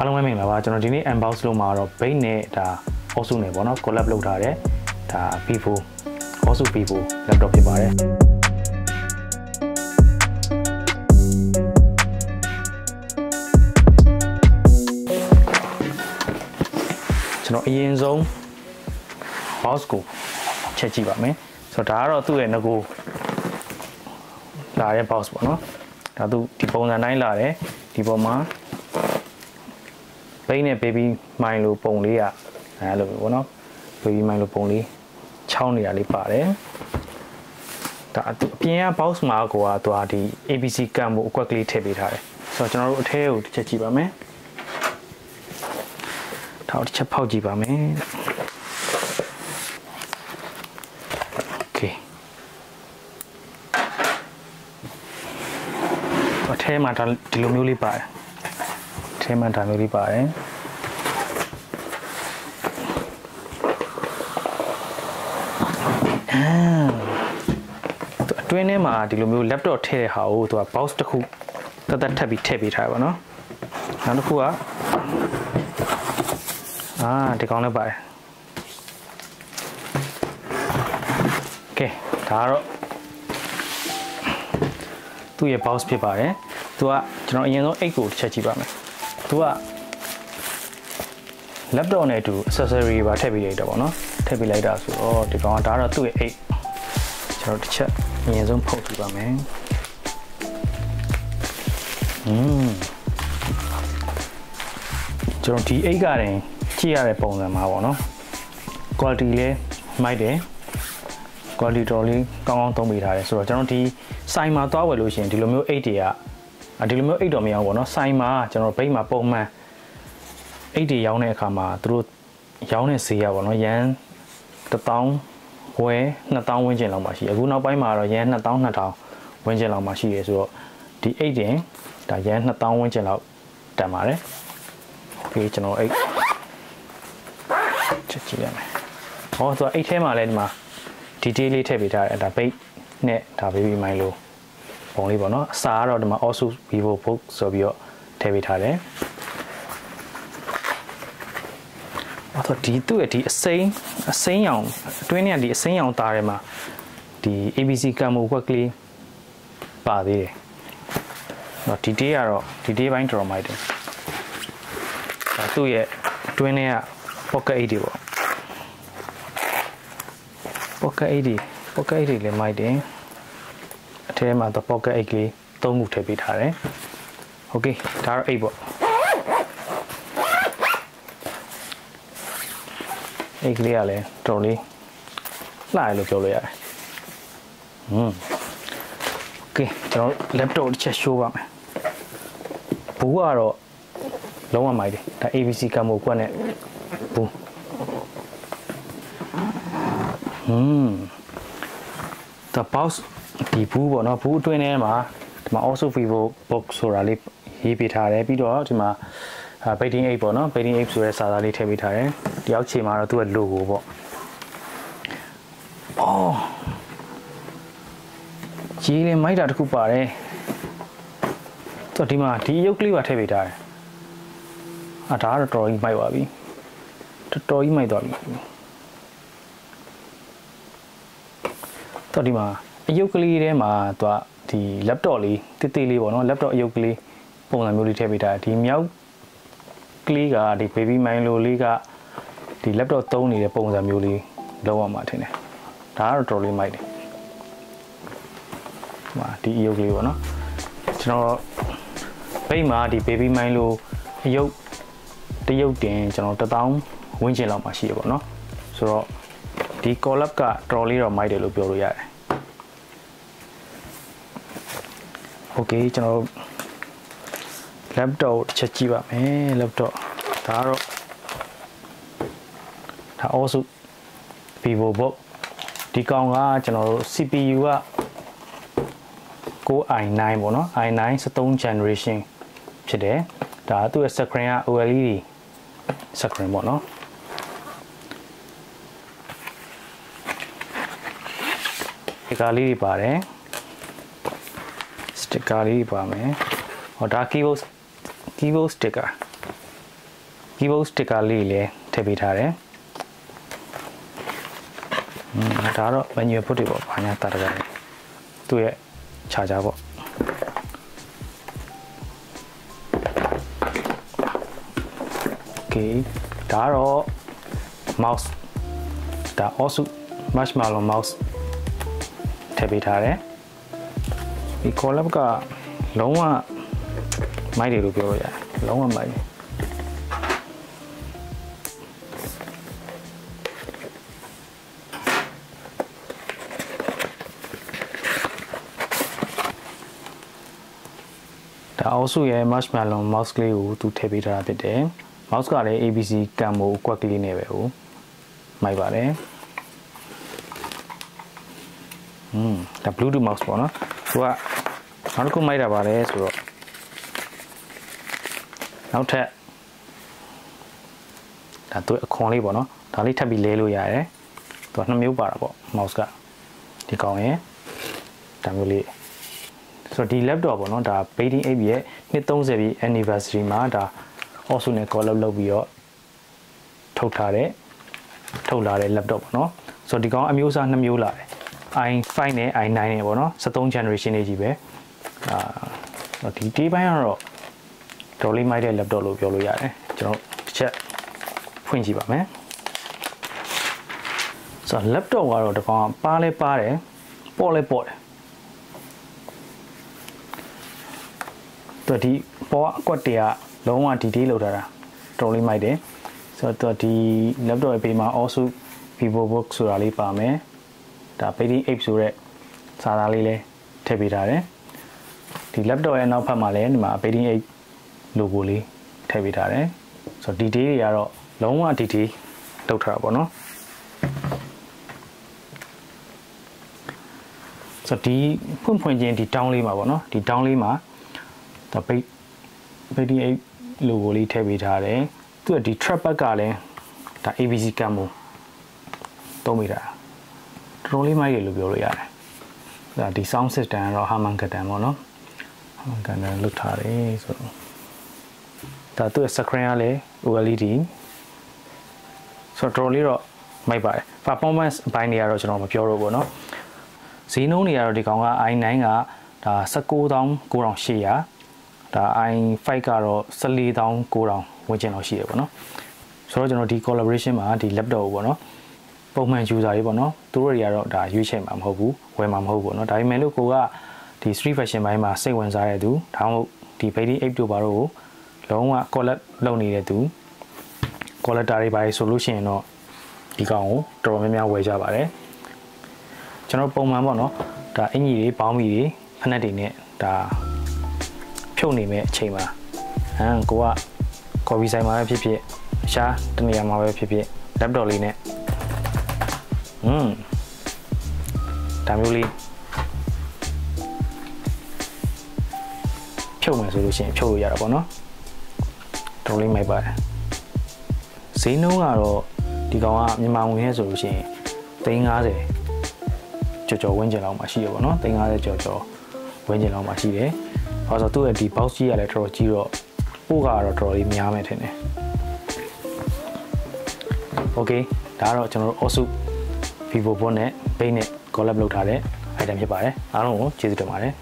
အားလုံးပဲမင်္ဂလာပါကျွန်တော်ဒီနေ့ unbox လုပ်မှာတော့ BAPE နဲ့ဒါ Asus နဲ့ပေါ့နော် collab လုပ်ထားတဲ့ဒါ Vivo Asus Vivo laptop ဖြစ်ပါတယ်ကျွန်တော်အရင်ဆုံး box ကိုချက်ကြည့်ပါမယ်ဆိုတော့ဒါကတော့သူ့ရဲ့ငကိုလာတဲ့ box ပေါ့နော်ဒါသူဒီပုံစံတိုင်းလာတယ်ဒီပေါ်မှာBAPE နဲ့ baby မိုင်လိုပုံလေးอ่ะအဲ့လိုပေါ့နော် baby မိုင်လိုပုံလေးချောင်းနေတာလေးပါတယ်ဒါအပြင်က box မှာကိုကသူကဒီ ABC ကံမို့အကွက်ကလေးထည့်ပေးထားတယ်ဆိုတော့ကျွန်တော်တို့အထဲကိုတစ်ချက်ကြည့်ပါမယ်ဒါတစ်ချက်ဖောက်ကြည့်ပါမယ်โอเคအထဲမှာဒီလိုမျိုးလေးပါတယ်ထဲမှာဒါမျိုးလေးပါတယ်အတွင်းထဲမှာဒီလိုမျိုး laptop ထည့်တဲ့ဟာကိုသူက box တစ်ခုတက်တက်ထပ်ပြီးထည့်ပေးထားရပါတော့နောက်တစ်ခုကဒီကောင်လည်းပါတယ်โอเคဒါကတော့သူ့ရဲ့ box ဖြစ်ပါတယ်သူကကျွန်တော်အရင်ဆုံး8ကိုချက်ကြည့်ပါမယ်သူက laptop နဲ့အတူ accessory ပါထည့်ပေးလိုက်တာပေါ့နော်ထည့်ပေးလိုက်တာဆိုတော့ဒီကောင်ကဒါတော့သူ့ရဲ့8ကျွန်တော်တစ်ချက်အရင်ဆုံးဖုတ်ကြည့်ပါမယ်ကျွန်တော်ဒီ8ကတင်ကြည့်ရတဲ့ပုံစံမှာပေါ့နော် quality လည်းမိုက်တယ် quality တော်လေးကောင်းကောင်းသုံးပေးထားတယ်ဆိုတော့ကျွန်တော်ဒီဆိုင်မှာသွားဝယ်လို့ရှိရင်ဒီလိုမျိုး8တွေကဒီလိုမျိုး8တော့မရအောင်ပေါ့နော်ဆိုင်မှာကျွန်တော် BAPE မှာပုံမှန်8တွေရောင်းတဲ့အခါမှာသူတို့ရောင်းတဲ့ဈေးရပေါ့နော်ရန်1000ဝယ်2000ဝန်းကျင်လောက်မှရှိအခုနောက်ပိုင်းမှာတော့ရန်2000ဝန်းကျင်လောက်မှရှိရဆိုတော့ဒီ8တင်ဒါရန်2000ဝန်းကျင်လောက်တန်ပါတယ်ပြီးကျွန်တော်8ချက်ကြည့်ရမယ်ဟောသူက8ထဲမှာလည်းဒီမှာ detail လေးထည့်ပေးထားတယ်ဒါ BAPE နဲ့ဒါ baby မိုင်လို့ပုံလေးပေါ့နော်အစာကတော့ဒီမှာ Asus Vivobook ဆိုပြီးတော့ထည့်ပေးထားတယ်အဲ့တော့ဒီသူ့ရဲ့ဒီအစိမ်းရောင်အတွင်းထဲကဒီအစိမ်းရောင်သားထဲမှာဒီ ABC ကံမိုကွက်ကလေးပါသေးတယ်တော့ detail ကတော့ detail ဘိုင်းတော်မိုက်တယ်ဒါသူ့ရဲ့အတွင်းထဲက pocket 8တွေပေါ့ pocket 8တွေလည်းမိုက်တယ်အထဲမှာတော့ pocket 8ကလေး3ခုထည့်ပေးထားတယ်โอเคဒါတော့8ပေါ့8ကလေးကလည်းတော်လေးလှရလို့ပြောလို့ရတယ်โอเคကျွန်တော် laptop တစ်ချက် show ပါမယ်ဘူးကတော့လုံးဝမိုက်တယ်ဒါ ABC ကံမိုကွက်နဲ့ဘူးthe box ဒီဘူးပေါ့နော်ဘူးအတွင်းထဲမှာဒီမှာ Asus Vivobook ဆိုတာလေးရေးပေးထားတယ်ပြီးတော့ဒီမှာBathing Ape ပေါ့နော် Bathing Ape ဆိုတဲ့စာသားလေးထည့်ပေးထားတယ်ဒီအောက်ခြေမှာတော့သူ့ရဲ့ logo ပေါ့ကြီးလေးမိုက်တာတစ်ခုပါတယ်သူဒီမှာဒီရုပ်ကလေးပါထည့်ပေးထားတယ်ဒါကတော့တော်ကြီးမိုက်ပါပြီတော်ကြီးမိုက်သွားပြီတော့ဒီမှာအယုတ်ကလေးထဲမှာသူကဒီ laptop လေးတိတိလေးပေါ့နော် laptop အယုတ်ကလေးပုံစံမျိုးလေးထည့်ပေးထားတယ်ဒီမြောက်ကလေးကဒီ baby မိုင်လိုလေးကဒီ laptop သုံးနေတဲ့ပုံစံမျိုးလေးလောက်အောင်မှထင်တယ်ဒါကတော့တော်လေးမိုက်တယ်ဒီအယုတ်ကလေးပေါ့နော်ကျွန်တော်BAPEမှာဒီ baby မိုင်လိုအယုတ်တရုတ်တင်ကျွန်တော်1000ဝန်းကျင်လောက်မှရှိရပေါ့နော်ဆိုတော့ဒီ collab ကတော်လေးတော့မိုက်တယ်လို့ပြောလို့ရတယ်โอเคကျွန်တော် laptop တစ်ချက်ကြည့်ပါမယ် laptop ဒါကတော့ဒါ Asus Vivobook ဒီကောင်ကကျွန်တော်တို့ CPU က i9 ပေါ့နော် i9 13 generation ဖြစ်တယ်ဒါသူ့ရဲ့ screen က OLED screen ပေါ့နော်စတစ်ကာလေးတွေပါတယ်စတစ်ကာလေးပါမယ်ဟောဒါ keyboard sticker keyboard sticker လေးလည်းထည့်ပေးထားတယ်ဒါတော့ menu input တွေပေါ့ဘာညာတာတကယ်သူ့ရဲ့ charger ပေါ့ okay ဒါတော့ mouse ဒါ Asus marshmallow mouse ထည့်ပေးထားတယ်ဒီ collab ကလုံးဝမိုက်တယ်လို့ပြောလို့ရတယ်လုံးဝမိုက်တယ်ဒါ Asus ရဲ့ marshmallow mouse လေးကိုသူထည့်ပေးထားတာဖြစ်တယ် mouse ကလည်း ABC camo ကွက်ကလေးနဲ့ပဲဟိုမိုက်ပါတယ်ဒါ Bluetooth mouse ပေါ့နော်သူကနောက်တစ်ခုမိုက်တာပါတယ်ဆိုတော့နောက်ထပ်ဒါသူအခွန်လေးပေါ့နော်ဒါလေးထပ်ပြီးလဲလို့ရတယ်သူကနှစ်မျိုးပါတာပေါ့ mouse ကဒီကောင်ရဲ့ဒါမျိုးလေးဆိုတော့ဒီ laptop ပေါ့နော်ဒါ Bathing Ape ရဲ့နှစ်30ပြည့် anniversary မှာဒါ Asus နဲ့ collab လုပ်ပြီးတော့ထုတ်လာတဲ့ laptop ပေါ့နော်ဆိုတော့ဒီကောင်အမျိုးအစား2မျိုးလာတယ် i5 နဲ့ i9 နဲ့ပေါ့နော်13 generation တွေကြီးပဲဒီတေးပိုင်းကတော့တော်လေးမိုက်တဲ့ laptop လို့ပြောလို့ရတယ်ကျွန်တော်တစ်ချက်ဖွင့်ကြည့်ပါမယ်ဆိုတော့ laptop ကတော့ဒီကောင်ပါလဲပါတယ်ပေါ့လဲပေါ့တယ်ဒီပေါ်အကွက်တွေကလုံးဝ detail လောက်ထားတာတော်လေးမိုက်တယ်ဆိုတော့ဒီ laptop ရဲ့ဘေးမှာ Asus Vivobook ဆိုတာလေးပါမယ်ဒါ Bathing Ape ဆိုတဲ့စာသားလေးလည်းထည့်ပေးထားတယ်ဒီ laptop ရဲ့နောက်ဖက်မှာလည်းဒီမှာ Bathing Ape logo လေးထည့်ပေးထားတယ်ဆိုတော့ detail တွေကတော့လုံးဝ detail လောက်ထားတာပေါ့နော်ဆိုတော့ဒီဖွင့်ချင်းဒီ down လေးမှာပေါ့နော်ဒီ down လေးမှာဒါ Bathing Ape logo လေးထည့်ပေးထားတယ်သူကဒီ trackpad ကလည်းဒါ ABC camo သုံးမိတာတော်လေးမိုက်ရလို့ပြောလို့ရတယ်ဒါဒီ sound system ကတော့ Harman Kardon ပေါ့နော် Harman Kardon လုတ်ထားတယ်ဆိုတော့ဒါသူ့ရဲ့ screen ကလည်း OLED ဆိုတော့တော်လေးတော့မိုက်ပါတယ် performance အပိုင်းတွေကတော့ကျွန်တော်မပြောတော့ဘူးเนาะဈေးနှုန်းတွေကတော့ဒီကောင်က i9 ကဒါ199,800ဒါ i5 ကတော့149,900ဝန်းကျင်လောက်ရှိတယ်ပေါ့နော်ဆိုတော့ကျွန်တော်ဒီ collaboration မှာဒီ laptop ကိုပေါ့နော်ပုံမှန် user တွေပေါ့နော်သူတို့တွေကတော့ဒါရွေးချယ်မှာမဟုတ်ဘူးဝယ်မှာမဟုတ်ဘူးပေါ့နော်ဒါပေမဲ့လို့ကိုကဒီ street fashion ဘိုင်းမှာစိတ်ဝင်စားတဲ့သူဒါမှမဟုတ်ဒီ Bathing Ape တို့ဘာလို့လုံးဝ collab လုပ်နေတဲ့သူ collector တွေပါဆိုလို့ရှိရင်တော့ဒီကောင်ကိုတော်တော်များများဝယ်ကြပါတယ်ကျွန်တော်ပုံမှန်ပေါ့နော်ဒါအင်ကြီးတွေပေါင်းပြီးတွေဖက်နက်တွေနဲ့ဒါဖြုတ်နေမဲ့အချိန်မှာကိုက coffee ဆိုင်မှာပဲဖြစ်ဖြစ်ရှားတနေရာမှာပဲဖြစ်ဖြစ် laptop လေးနဲ့ဒါမျိုးလေးဖြုတ်မယ်ဆိုလို့ရှိရင်ဖြုတ်လို့ရတာပေါ့နော်တော်လေးမိုက်ပါတယ်ဈေးနှုန်းကတော့ဒီကောင်ကမြန်မာငွေနဲ့ဆိုလို့ရှိရင်350ကျော်ဝန်းကျင်လောက်မှာရှိရပါတော့350ကျော်ဝန်းကျင်လောက်မှာရှိတယ်ဘာလို့ဆိုသူ့ရဲ့ဒီ box ကြီးကလည်းတော်တော်ကြီးတော့ပို့ကတော့တော်တော်လေးများမယ်ထင်တယ် okay ဒါကတော့ကျွန်တော်တို့ Asus Vivobook နဲ့ BAPE နဲ့ collab လုပ်ထားတဲ့ item ဖြစ်ပါတယ်အားလုံးကိုကျေးဇူးတင်ပါတယ်